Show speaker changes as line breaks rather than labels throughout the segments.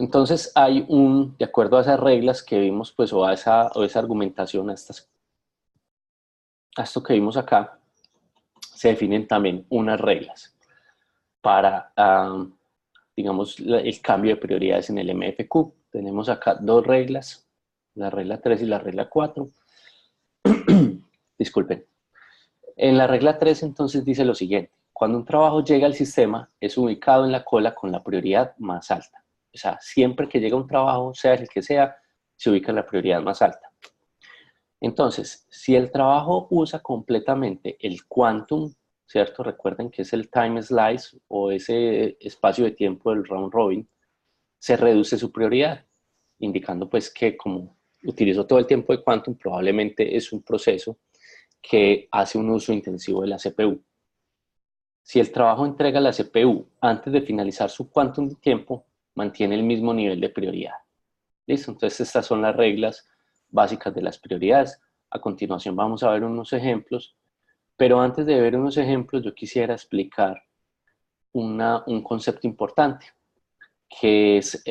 Entonces hay de acuerdo a esas reglas que vimos, pues, o a esa argumentación, a esto que vimos acá, se definen también unas reglas para, digamos, el cambio de prioridades en el MFQ. Tenemos acá dos reglas, la regla 3 y la regla 4. Disculpen. En la regla 3 entonces dice lo siguiente: cuando un trabajo llega al sistema, es ubicado en la cola con la prioridad más alta. O sea, siempre que llega un trabajo, sea el que sea, se ubica en la prioridad más alta. Entonces, si el trabajo usa completamente el quantum, ¿cierto? Recuerden que es el time slice o ese espacio de tiempo del round robin, se reduce su prioridad, indicando pues que como utilizó todo el tiempo de quantum, probablemente es un proceso que hace un uso intensivo de la CPU. Si el trabajo entrega la CPU antes de finalizar su quantum de tiempo, mantiene el mismo nivel de prioridad. ¿Listo? Entonces estas son las reglas básicas de las prioridades. A continuación vamos a ver unos ejemplos, pero antes de ver unos ejemplos yo quisiera explicar un concepto importante, que es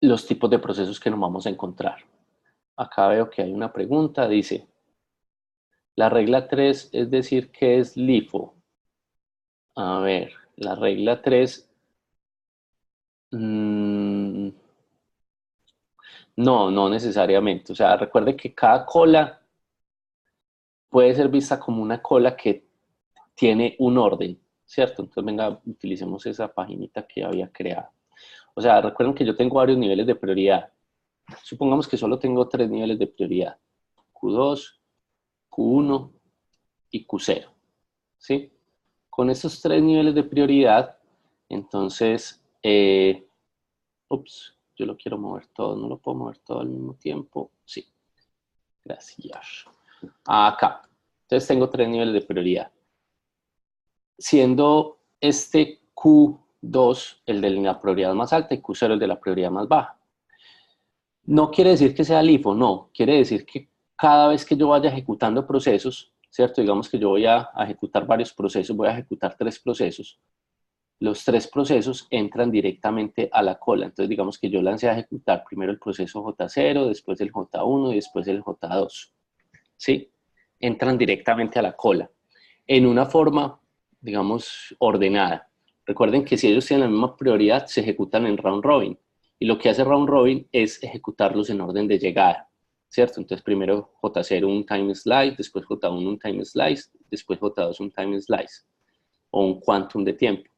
los tipos de procesos que nos vamos a encontrar. Acá veo que hay una pregunta, dice, la regla 3 es decir, ¿qué es LIFO? A ver, la regla 3... no, no necesariamente. O sea, recuerde que cada cola puede ser vista como una cola que tiene un orden, ¿cierto? Entonces, venga, utilicemos esa paginita que había creado. O sea, recuerden que yo tengo varios niveles de prioridad. Supongamos que solo tengo 3 niveles de prioridad: Q2, Q1 y Q0, ¿sí? Con estos 3 niveles de prioridad, entonces, yo lo quiero mover todo, no lo puedo mover todo al mismo tiempo. Sí, gracias. Acá. Entonces tengo 3 niveles de prioridad. Siendo este Q2 el de la prioridad más alta y Q0 el de la prioridad más baja. No quiere decir que sea LIFO, no. Quiere decir que cada vez que yo vaya ejecutando procesos, ¿cierto? Digamos que yo voy a ejecutar varios procesos, voy a ejecutar 3 procesos. Los 3 procesos entran directamente a la cola. Entonces, digamos que yo lancé a ejecutar primero el proceso J0, después el J1 y después el J2. ¿Sí? Entran directamente a la cola en una forma, digamos, ordenada. Recuerden que si ellos tienen la misma prioridad, se ejecutan en round robin. Y lo que hace round robin es ejecutarlos en orden de llegada, ¿cierto? Entonces, primero J0 un time slice, después J1 un time slice, después J2 un time slice, o un quantum de tiempo.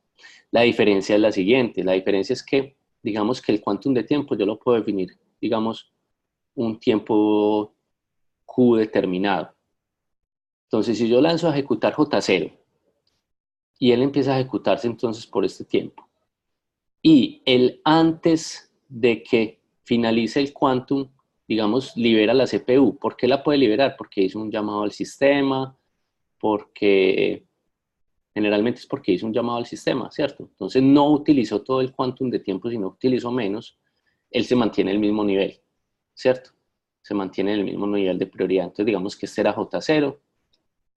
La diferencia es la siguiente: la diferencia es que, digamos que el quantum de tiempo yo lo puedo definir, digamos, un tiempo Q determinado. Entonces, si yo lanzo a ejecutar J0 y él empieza a ejecutarse entonces por este tiempo, y él antes de que finalice el quantum, digamos, libera la CPU. ¿Por qué la puede liberar? Porque hizo un llamado al sistema, porque generalmente es porque hizo un llamado al sistema, ¿cierto? Entonces no utilizó todo el quantum de tiempo, sino utilizó menos. Él se mantiene en el mismo nivel, ¿cierto? Se mantiene en el mismo nivel de prioridad. Entonces digamos que este era J0,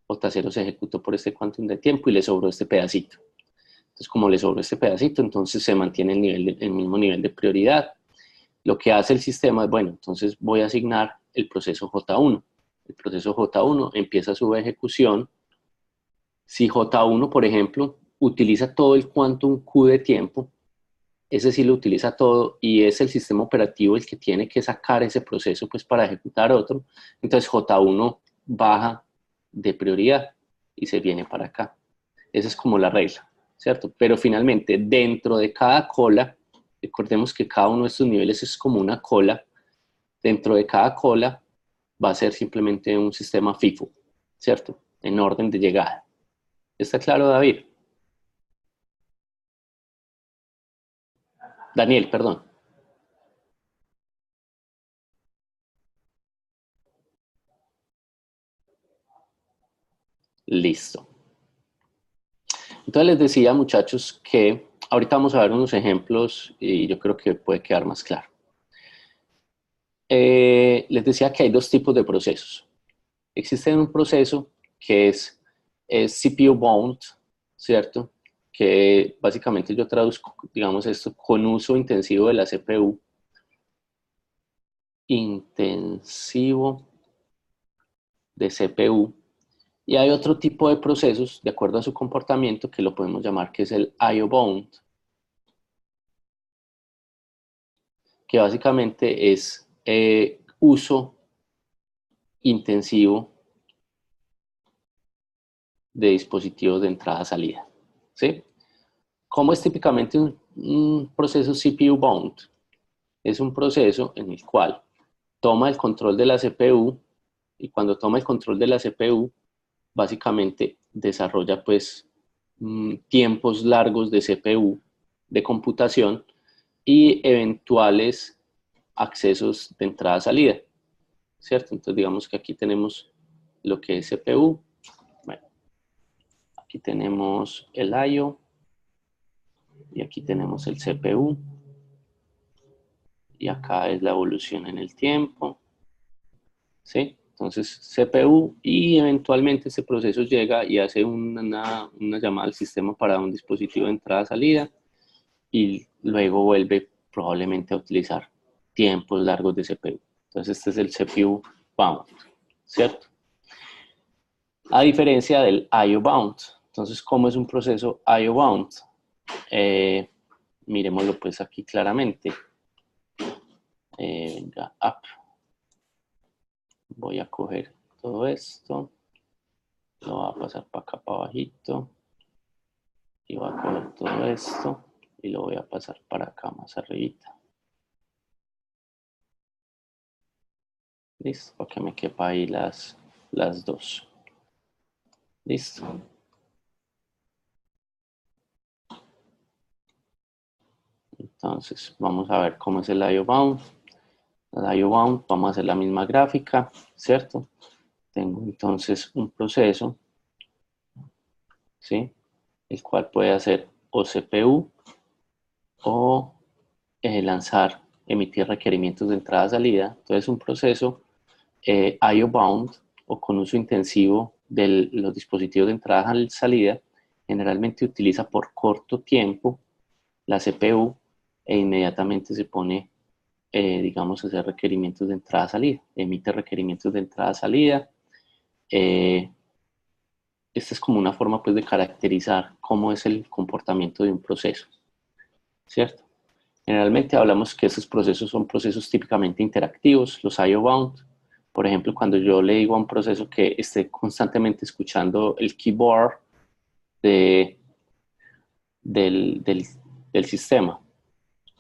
J0 se ejecutó por este quantum de tiempo y le sobró este pedacito. Entonces, como le sobró este pedacito, entonces se mantiene el mismo nivel de prioridad. Lo que hace el sistema es, bueno, entonces voy a asignar el proceso J1. El proceso J1 empieza su ejecución. Si J1, por ejemplo, utiliza todo el quantum Q de tiempo, ese sí lo utiliza todo y es el sistema operativo el que tiene que sacar ese proceso pues para ejecutar otro, entonces J1 baja de prioridad y se viene para acá. Esa es como la regla, ¿cierto? Pero finalmente, dentro de cada cola, recordemos que cada uno de estos niveles es como una cola, dentro de cada cola va a ser simplemente un sistema FIFO, ¿cierto? En orden de llegada. ¿Está claro, David? Daniel, perdón. Listo. Entonces les decía, muchachos, que ahorita vamos a ver unos ejemplos y yo creo que puede quedar más claro. Les decía que hay dos tipos de procesos. Existe un proceso que es CPU bound, ¿cierto? que básicamente yo traduzco, digamos esto, con uso intensivo de la CPU. Intensivo de CPU. Y hay otro tipo de procesos, de acuerdo a su comportamiento, que lo podemos llamar que es el I/O bound, que básicamente es uso intensivo de dispositivos de entrada-salida. ¿Sí? ¿Cómo es típicamente un proceso CPU bound? Es un proceso en el cual toma el control de la CPU y cuando toma el control de la CPU, básicamente desarrolla pues tiempos largos de CPU, de computación y eventuales accesos de entrada-salida, ¿cierto? Entonces digamos que aquí tenemos lo que es CPU, bueno, aquí tenemos el I/O y aquí tenemos el CPU y acá es la evolución en el tiempo, ¿sí? Entonces CPU y eventualmente este proceso llega y hace una llamada al sistema para un dispositivo de entrada-salida y luego vuelve probablemente a utilizar tiempos largos de CPU. Entonces este es el CPU bound, ¿cierto? A diferencia del I/O bound. Entonces, ¿cómo es un proceso I/O bound? Miremoslo pues aquí claramente. Venga, up. Voy a coger todo esto, lo voy a pasar para acá para abajito y voy a coger todo esto y lo voy a pasar para acá más arribita. Listo, para que me quepa ahí las dos. Listo. Entonces, vamos a ver cómo es el I/O bound. El I/O bound, vamos a hacer la misma gráfica, ¿cierto? Tengo entonces un proceso, ¿sí? El cual puede hacer o CPU o lanzar, emitir requerimientos de entrada-salida. Entonces, un proceso I/O bound o con uso intensivo de los dispositivos de entrada-salida generalmente utiliza por corto tiempo la CPU e inmediatamente se pone, digamos, a hacer requerimientos de entrada-salida, emite requerimientos de entrada-salida. Esta es como una forma pues de caracterizar cómo es el comportamiento de un proceso, ¿cierto? Generalmente hablamos que estos procesos son procesos típicamente interactivos, los I/O bound. Por ejemplo, cuando yo le digo a un proceso que esté constantemente escuchando el keyboard del sistema,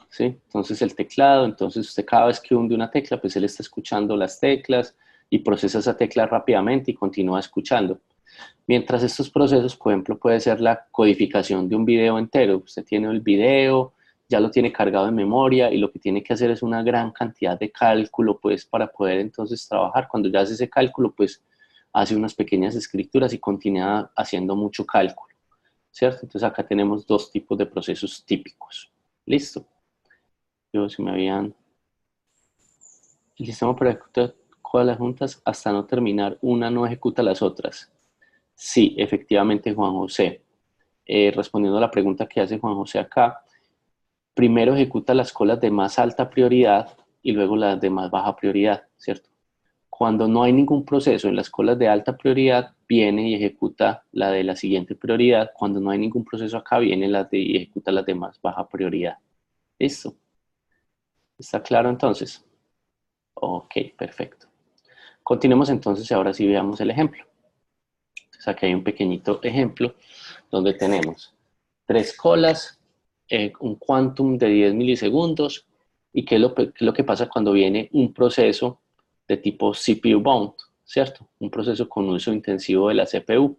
¿sí? Entonces el teclado, entonces usted cada vez que hunde una tecla, pues él está escuchando las teclas y procesa esa tecla rápidamente y continúa escuchando. Mientras estos procesos, por ejemplo, puede ser la codificación de un video entero. Usted tiene el video, ya lo tiene cargado en memoria y lo que tiene que hacer es una gran cantidad de cálculo, pues, para poder entonces trabajar. Cuando ya hace ese cálculo, pues, hace unas pequeñas escrituras y continúa haciendo mucho cálculo, ¿cierto? Entonces acá tenemos dos tipos de procesos típicos. Listo. Yo, si me habían... El sistema para ejecutar todas las juntas hasta no terminar, una no ejecuta las otras. Sí, efectivamente, Juan José. Respondiendo a la pregunta que hace Juan José acá, primero ejecuta las colas de más alta prioridad y luego las de más baja prioridad, ¿cierto? Cuando no hay ningún proceso en las colas de alta prioridad, viene y ejecuta la de la siguiente prioridad. Cuando no hay ningún proceso acá, viene y ejecuta las de más baja prioridad. ¿Listo? ¿Está claro entonces? Ok, perfecto. Continuemos entonces y ahora sí veamos el ejemplo. Entonces aquí hay un pequeñito ejemplo donde tenemos 3 colas, un quantum de 10 milisegundos y qué es lo que pasa cuando viene un proceso de tipo CPU bound, ¿cierto? Un proceso con uso intensivo de la CPU.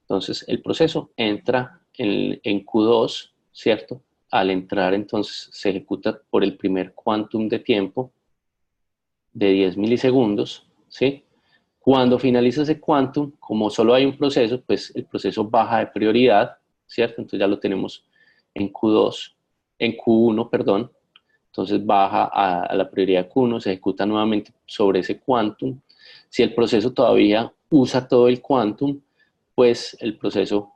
Entonces el proceso entra en Q2, ¿cierto? Al entrar entonces se ejecuta por el primer quantum de tiempo de 10 milisegundos, ¿sí? Cuando finaliza ese quantum, como solo hay un proceso, pues el proceso baja de prioridad, ¿cierto? Entonces ya lo tenemos en Q2, en Q1, perdón. Entonces baja a la prioridad Q1, se ejecuta nuevamente sobre ese quantum. Si el proceso todavía usa todo el quantum, pues el proceso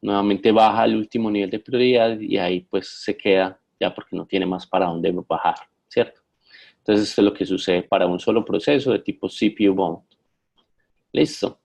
nuevamente baja al último nivel de prioridad y ahí pues se queda ya porque no tiene más para dónde bajar, ¿cierto? Entonces esto es lo que sucede para un solo proceso de tipo CPU bound. Listo.